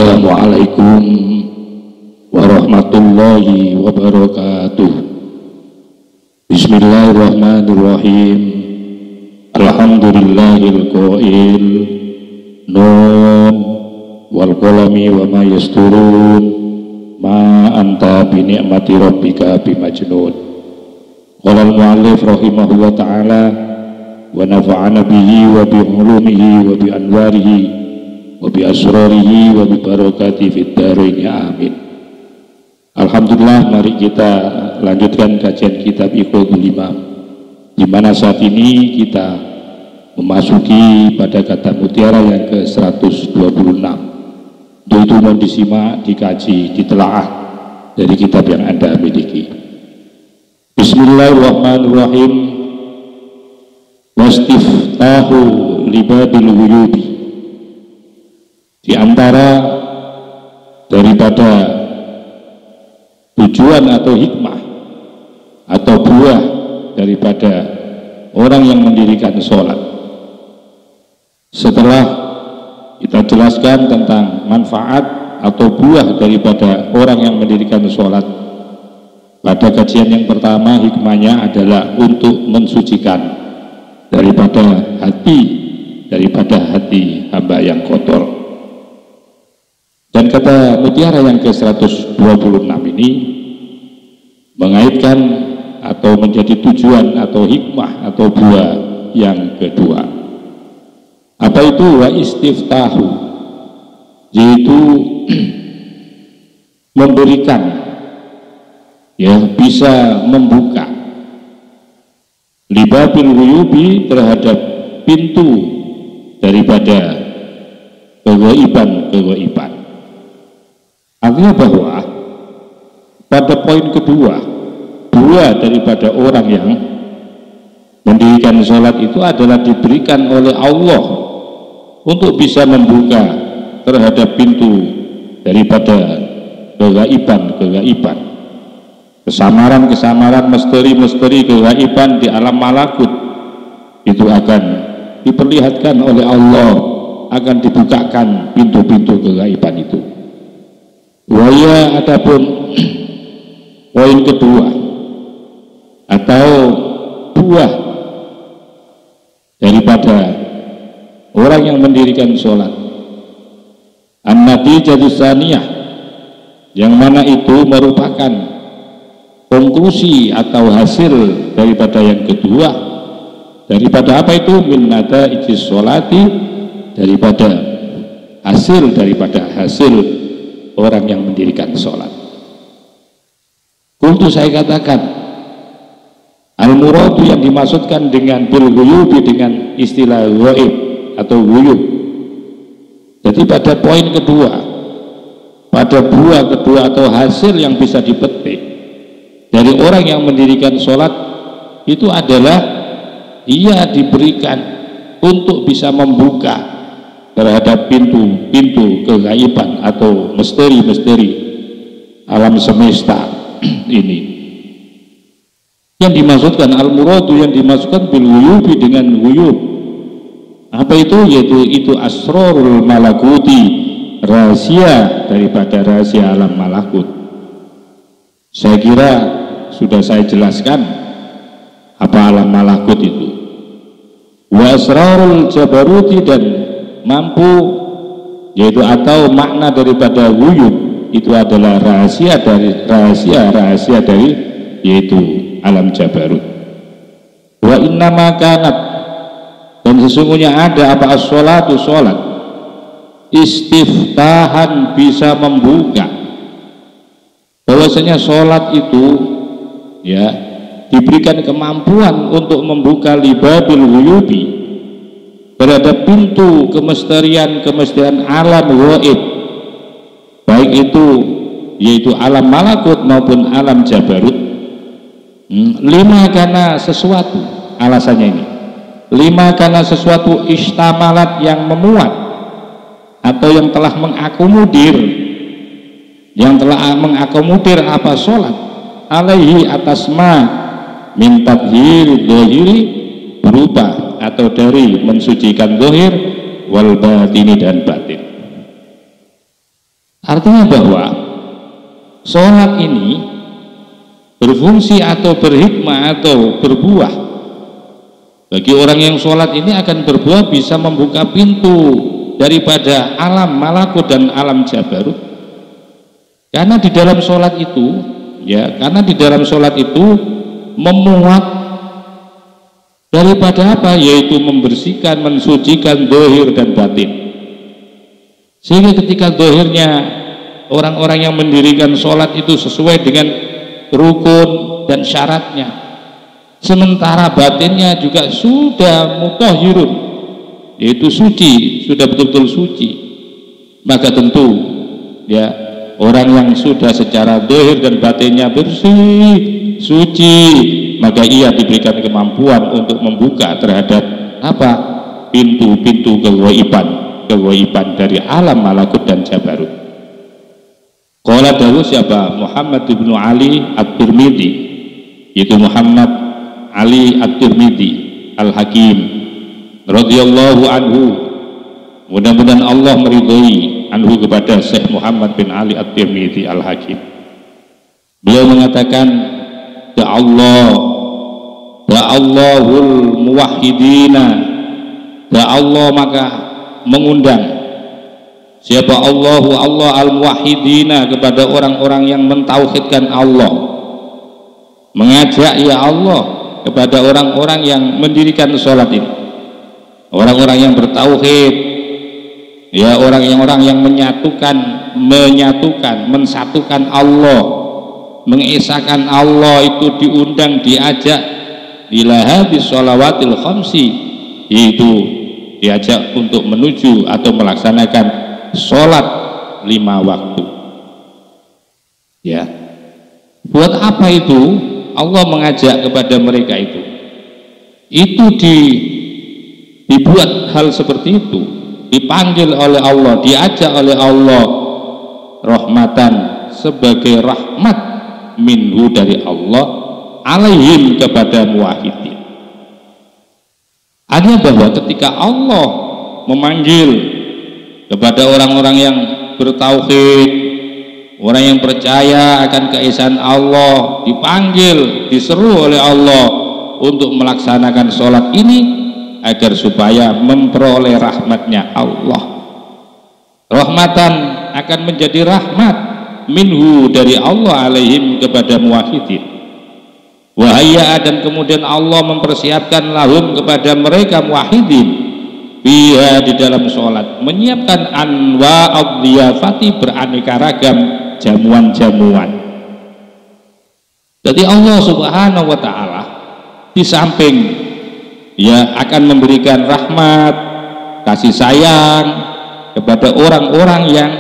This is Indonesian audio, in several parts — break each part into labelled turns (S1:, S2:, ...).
S1: Assalamualaikum warahmatullahi wabarakatuh. Bismillahirrahmanirrahim. Alhamdulillahil qail nun wal qalami wa ma yasturun ma anta bi ni'mati rabbika bimajnun. Qala al-mu'allif rahimahullah ta'ala wa nafa'ana bihi wa bi ulumihi wa bi anwarihi wa bi asrarihi wa bi barakati fid dharain amin. Alhamdulillah, mari kita lanjutkan kajian kitab Iqradul Imam, di mana saat ini kita memasuki pada kata mutiara yang ke-126. Itu mohon disimak, dikaji, ditelaah dari kitab yang Anda miliki. Bismillahirrahmanirrahim. Wastiftahu libabil wuyubi. Di antara daripada tujuan atau hikmah atau buah daripada orang yang mendirikan sholat, setelah kita jelaskan tentang manfaat atau buah daripada orang yang mendirikan sholat, pada kajian yang pertama hikmahnya adalah untuk mensucikan daripada hati hamba yang kotor. Dan kata mutiara yang ke-126 ini mengaitkan atau menjadi tujuan atau hikmah atau buah yang kedua. Apa itu? Wa istiftahu, yaitu memberikan, ya, bisa membuka libabil wuyubi, terhadap pintu daripada kegaiban. Artinya bahwa pada poin kedua, buah daripada orang yang mendirikan sholat itu adalah diberikan oleh Allah untuk bisa membuka terhadap pintu daripada kegaiban, kesamaran, misteri kegaiban di alam malakut itu akan diperlihatkan oleh Allah, akan dibukakan pintu-pintu kegaiban itu. Waya, adapun poin kedua atau buah daripada orang yang mendirikan sholat, an-natijatu tsaniyah, yang mana itu merupakan konklusi atau hasil daripada yang kedua, daripada apa itu? Min nataijis sholati, daripada hasil orang yang mendirikan sholat. Untuk saya katakan, al-muradu yang dimaksudkan dengan bil ghuyubi, dengan istilah ghaib atau ghuyub. Jadi pada poin kedua, pada buah kedua atau hasil yang bisa dipetik dari orang yang mendirikan sholat itu adalah ia diberikan untuk bisa membuka terhadap pintu-pintu kegaiban atau misteri-misteri alam semesta ini. Yang dimaksudkan al-muradu, yang dimaksudkan bil wuyubi, dengan wuyub. Apa itu? Yaitu itu asrarul malakuti, rahasia daripada rahasia alam malakut. Saya kira sudah saya jelaskan apa alam malakut itu. Wa asrarul jabaruti, dan mampu, yaitu atau makna daripada wuyub itu adalah rahasia dari yaitu alam jabarut. Wa innama kanat, dan sesungguhnya ada apa? As-sholatu, sholat, istiftahan, bisa membuka. Bahwasanya sholat itu, ya, diberikan kemampuan untuk membuka libabil wuyubi, terhadap pintu kemisterian alam ghaib, baik itu yaitu alam malakut maupun alam jabarut. Lima, karena sesuatu, alasannya ini lima, karena sesuatu istamalat, yang memuat atau yang telah mengakomodir apa? Sholat, alaihi, atas ma min tadhir dhahiri, berupa atau dari mensucikan zahir, wal batini, dan batin. Artinya bahwa sholat ini berfungsi atau berhikmah atau berbuah. Bagi orang yang sholat ini akan berbuah, bisa membuka pintu daripada alam malakut dan alam jabarut. Karena di dalam sholat itu, memuat daripada apa? Yaitu membersihkan, mensucikan dohir dan batin. Sehingga ketika dohirnya orang-orang yang mendirikan sholat itu sesuai dengan rukun dan syaratnya, sementara batinnya juga sudah mutahhirun, yaitu suci, sudah betul-betul suci, maka tentu ya orang yang sudah secara dohir dan batinnya bersih, suci, maka ia diberikan kemampuan untuk membuka terhadap apa? Pintu-pintu kegaiban dari alam malakut dan jabarut. Qala dawu siapa? Muhammad bin Ali At-Tirmidzi, yaitu Muhammad Ali At-Tirmidzi Al-Hakim radhiyallahu anhu, mudah-mudahan Allah meridhai anhu kepada Syekh Muhammad bin Ali At-Tirmidzi Al-Hakim. Beliau mengatakan, Allahul muwahhidina, Allah maka mengundang siapa Allah al-muwahhidina, kepada orang-orang yang mentauhidkan Allah, mengajak ya Allah kepada orang-orang yang mendirikan sholat ini, orang-orang yang bertauhid, ya orang-orang yang mensatukan Allah, mengesahkan Allah, itu diundang, diajak ila hadis sholawatil khamsi, yaitu diajak untuk menuju atau melaksanakan sholat 5 waktu. Ya, buat apa itu Allah mengajak kepada mereka itu? Itu dibuat hal seperti itu, dipanggil oleh Allah, diajak oleh Allah, rahmatan, sebagai rahmat minhu dari Allah, alaihim, kepada muwahhidin. Artinya bahwa ketika Allah memanggil kepada orang-orang yang bertauhid, orang yang percaya akan keesaan Allah, dipanggil, diseru oleh Allah untuk melaksanakan sholat ini agar supaya memperoleh rahmatnya Allah. Rahmatan, akan menjadi rahmat minhu dari Allah, alaihim, kepada muwahhidin. Wahaya, dan kemudian Allah mempersiapkan lahum, kepada mereka muwahhidin, biha, di dalam sholat, menyiapkan anwa'ud dhiyafati, beraneka ragam jamuan-jamuan. Jadi Allah subhanahu wa ta'ala di samping ya akan memberikan rahmat, kasih sayang kepada orang-orang yang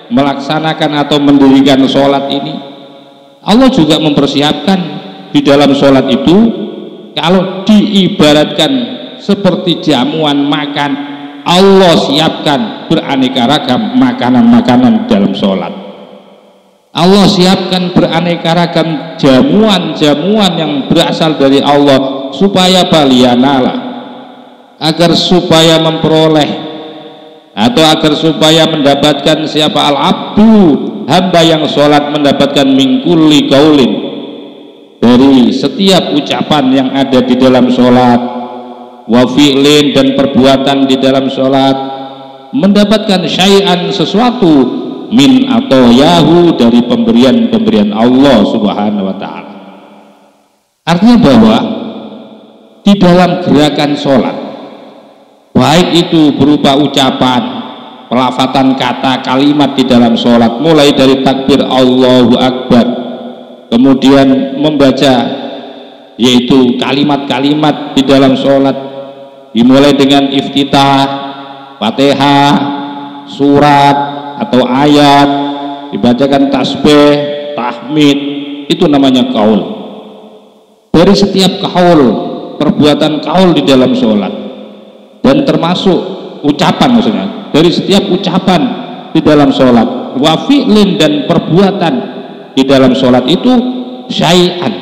S1: melaksanakan atau mendirikan sholat ini, Allah juga mempersiapkan di dalam sholat itu, kalau diibaratkan seperti jamuan makan, Allah siapkan beraneka ragam makanan-makanan dalam sholat. Allah siapkan beraneka ragam jamuan-jamuan yang berasal dari Allah, supaya balianala, agar supaya memperoleh atau agar supaya mendapatkan siapa al-abdu, hamba yang sholat, mendapatkan mingkuli kaulin, dari setiap ucapan yang ada di dalam sholat, wa fi'lin, dan perbuatan di dalam sholat, mendapatkan syai'an, sesuatu, min atau yahu, dari pemberian-pemberian Allah subhanahu wa ta'ala. Artinya bahwa di dalam gerakan sholat, baik itu berupa ucapan, pelafatan kata, kalimat di dalam sholat, mulai dari takbir Allahu Akbar, kemudian membaca yaitu kalimat-kalimat di dalam sholat, dimulai dengan iftitah, Fatihah, surat atau ayat, dibacakan tasbih, tahmid, itu namanya qaul. Dari setiap qaul, perbuatan qaul di dalam sholat, dan termasuk ucapan, maksudnya dari setiap ucapan di dalam sholat, wa fi'lin, dan perbuatan di dalam sholat itu syai'an,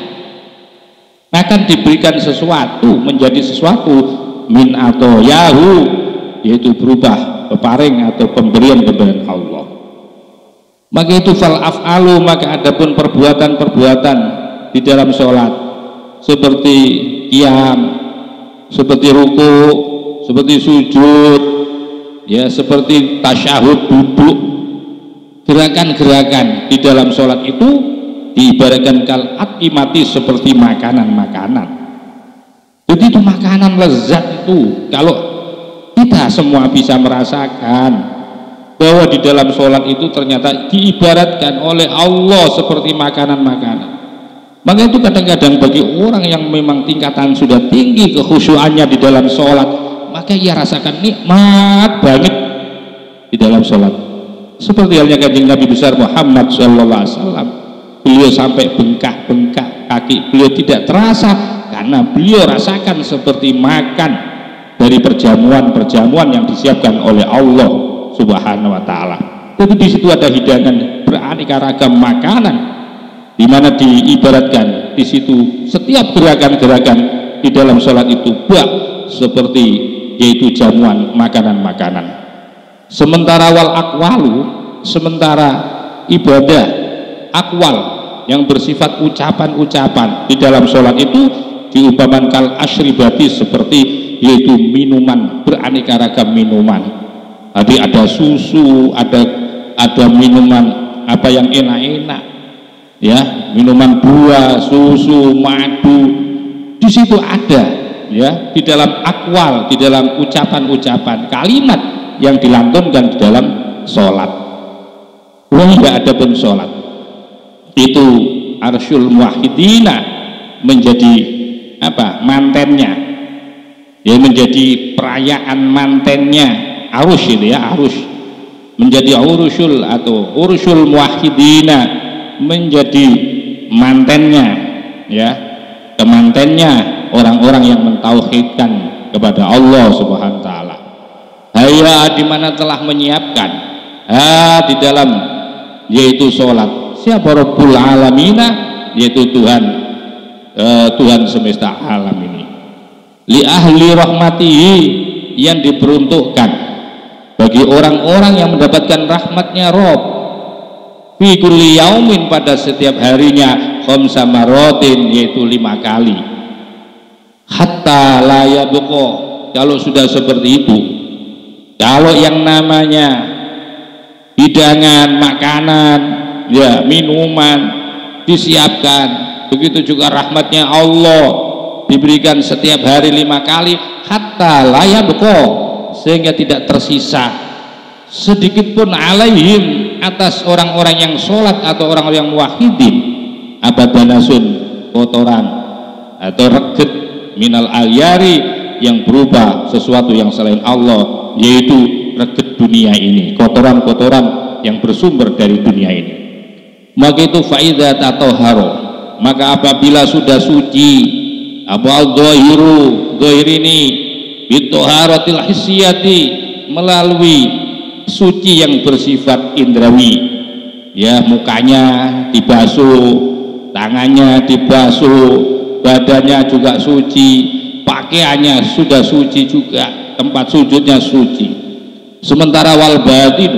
S1: akan diberikan sesuatu, menjadi sesuatu, min atau yahu, yaitu berubah peparing atau pemberian-pemberian Allah. Maka itu fal af'alu, maka adapun perbuatan-perbuatan di dalam sholat seperti qiyam, seperti ruku, seperti sujud, ya, seperti tasyahud, duduk, gerakan-gerakan di dalam sholat itu diibaratkan kal at'imati, seperti makanan-makanan. Jadi itu makanan lezat itu. Kalau kita semua bisa merasakan bahwa di dalam sholat itu ternyata diibaratkan oleh Allah seperti makanan-makanan, maka itu kadang-kadang bagi orang yang memang tingkatan sudah tinggi kekhusyuannya di dalam sholat, maka ia rasakan nikmat banget di dalam sholat. Seperti halnya kanjeng Nabi besar Muhammad SAW, beliau sampai bengkak-bengkak kaki beliau tidak terasa, karena beliau rasakan seperti makan dari perjamuan-perjamuan yang disiapkan oleh Allah Subhanahu wa ta'ala. Jadi di situ ada hidangan beraneka ragam makanan, di mana diibaratkan di situ setiap gerakan-gerakan di dalam sholat itu seperti yaitu jamuan makanan-makanan. Sementara wal akwalu, sementara ibadah akwal yang bersifat ucapan-ucapan di dalam sholat itu diumpamakan kal asyribati, seperti yaitu minuman, beraneka ragam minuman. Tadi ada susu, ada minuman apa yang enak-enak, ya, minuman buah, susu, madu, di situ ada, ya, di dalam akwal, di dalam ucapan-ucapan, kalimat yang dilantunkan di dalam sholat. Wahia adapun sholat itu arsyul muwahhidina menjadi apa? Mantennya, ya, menjadi perayaan mantennya. Arus itu ya, arus menjadi urusul atau urusul muwahhidina, menjadi mantennya, ya, kemantennya orang-orang yang mentauhidkan kepada Allah Subhanahu wa taala. Haya, di mana telah menyiapkan di dalam yaitu sholat siapa? Rabbul alamina, yaitu Tuhan Tuhan semesta alam ini. Li ahli rahmatihi, yang diperuntukkan bagi orang-orang yang mendapatkan rahmatnya Rob, fi kulli yaumin, pada setiap harinya, khamsa marotin, yaitu 5 kali. Hatta la yabqa, kalau sudah seperti itu, kalau yang namanya hidangan makanan, ya, minuman disiapkan, begitu juga rahmatnya Allah diberikan setiap hari 5 kali, hatta la yabqa, sehingga tidak tersisa sedikit pun alaihim, atas orang-orang yang sholat atau orang-orang yang muwahhidin, abadanasun, kotoran atau reget, minal alyari, yang berupa sesuatu yang selain Allah, yaitu reget dunia ini, kotoran-kotoran yang bersumber dari dunia ini. Maka itu faidha tatoharo, maka apabila sudah suci, apa al-dhahiru, dhahir ini bitoharatil hissiyati, melalui suci yang bersifat indrawi, ya, mukanya dibasuh, tangannya dibasuh, badannya juga suci, pakaiannya sudah suci juga, tempat sujudnya suci. Sementara wal batin,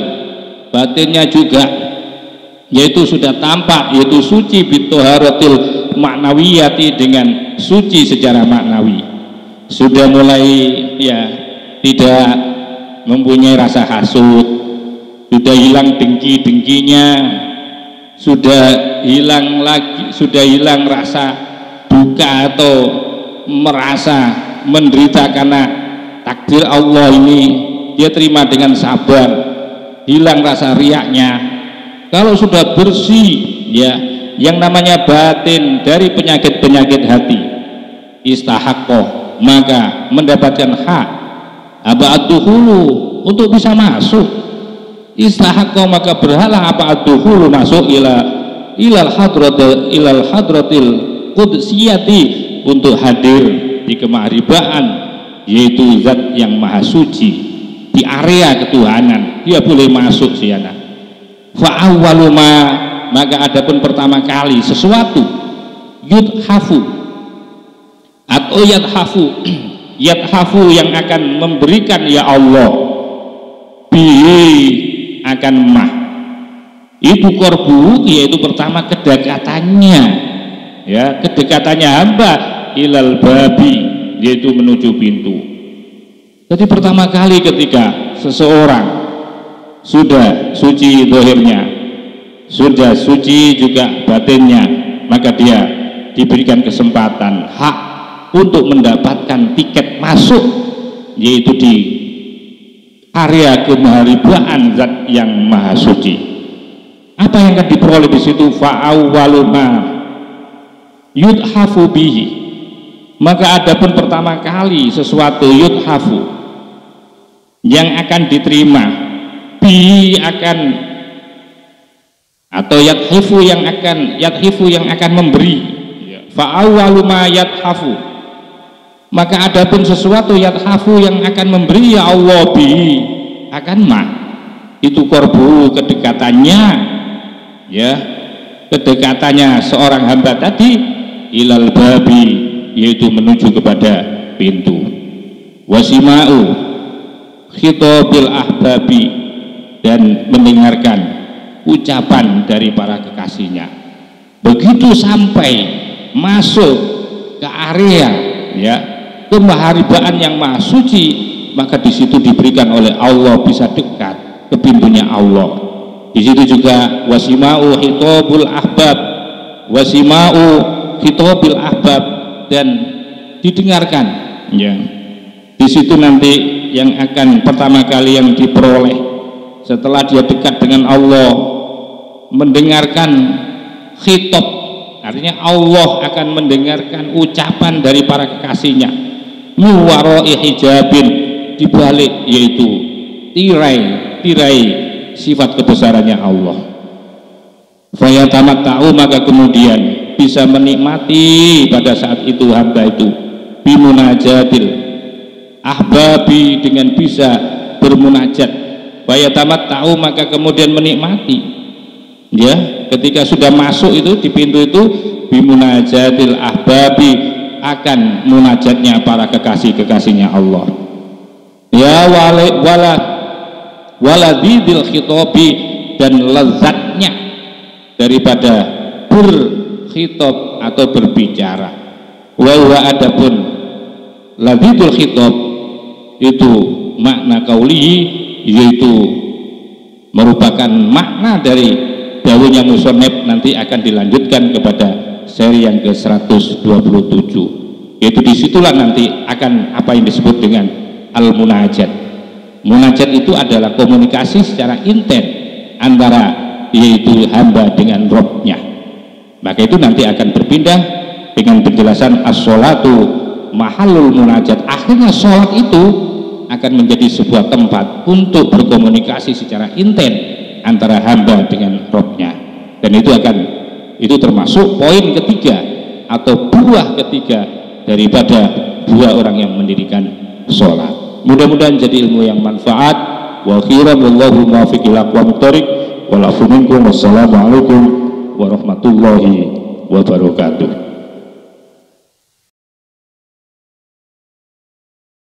S1: batinnya juga yaitu sudah tampak, yaitu suci bitoharatil maknawiyati, dengan suci secara maknawi. Sudah mulai, ya, tidak mempunyai rasa hasud, sudah hilang dengki-dengkinya, sudah hilang rasa duka atau merasa menderita karena takdir Allah ini, dia terima dengan sabar, hilang rasa riaknya. Kalau sudah bersih, ya, yang namanya batin dari penyakit-penyakit hati, istahaqqo, maka mendapatkan hak aba'ad-dukhulu, untuk bisa masuk. Istahaqqo, maka berhala aba'ad-dukhulu, masuk ilal hadratil qudsiyati, untuk hadir di kemahribaan, yaitu zat yang maha suci, di area ketuhanan, dia boleh masuk siana. Fa'awwaluma, maka adapun pertama kali sesuatu, yudhafu atau yadhafu, yang akan memberikan, ya Allah, bihi, akan mah, Itu korbu, yaitu pertama kedekatannya, ya, kedekatannya hamba ilal babi, yaitu menuju pintu. Jadi pertama kali ketika seseorang sudah suci zahirnya, sudah suci juga batinnya, maka dia diberikan kesempatan hak untuk mendapatkan tiket masuk, yaitu di area kemaharibaan zat yang maha suci. Apa yang akan diperoleh di situ? Fa'awwalu ma yudhafu bihi, maka adapun pertama kali sesuatu yudhafu yang akan diterima, bihi akan, atau yadhifu yang akan memberi, fa'awwalu ma yadhafu, maka adapun sesuatu yadhafu yang akan memberi ya Allah bihi akan ma, itu korbu, kedekatannya, ya, kedekatannya seorang hamba tadi ilal babi, yaitu menuju kepada pintu. Wasima'u khitobil ahbabi, dan mendengarkan ucapan dari para kekasihnya. Begitu sampai masuk ke area, ya, kemaharibaan yang maha suci, maka di situ diberikan oleh Allah bisa dekat ke pintunya Allah. Di situ juga wasima'u khitobul ahbab, wasima'u khitobil ahbab, dan didengarkan, ya. Di situ nanti yang akan pertama kali yang diperoleh setelah dia dekat dengan Allah, mendengarkan khitob, artinya Allah akan mendengarkan ucapan dari para kekasihnya, muwaro'i hijabin, dibalik, yaitu tirai sifat kebesarannya Allah. Fayatamatta'u, maka kemudian bisa menikmati pada saat itu hamba itu bimunajatil ahbabi, dengan bisa bermunajat. Fayatamatta'u, maka kemudian menikmati, ya, ketika sudah masuk itu di pintu itu bimunajatil ahbabi, akan munajatnya para kekasih-kekasihnya Allah, ya, waladidil khitobi, dan lezatnya daripada berkhitob atau berbicara. Wa adapun ladidul khitob itu makna kaulihi, yaitu merupakan makna dari dawuhnya musannif, nanti akan dilanjutkan kepada seri yang ke-127, yaitu disitulah nanti akan apa yang disebut dengan al-munajat. Munajat itu adalah komunikasi secara inten antara yaitu hamba dengan Rabb-nya. Maka itu nanti akan berpindah dengan penjelasan as-sholatu mahallul munajat. Akhirnya sholat itu akan menjadi sebuah tempat untuk berkomunikasi secara inten antara hamba dengan Rabb-nya. Dan itu termasuk poin ketiga atau buah ketiga daripada buah orang yang mendirikan sholat. Mudah-mudahan jadi ilmu yang manfaat. Wa khairan wallahu muwaffiq ila aqwamit thoriq. Wassalamualaikum warahmatullahi wabarakatuh.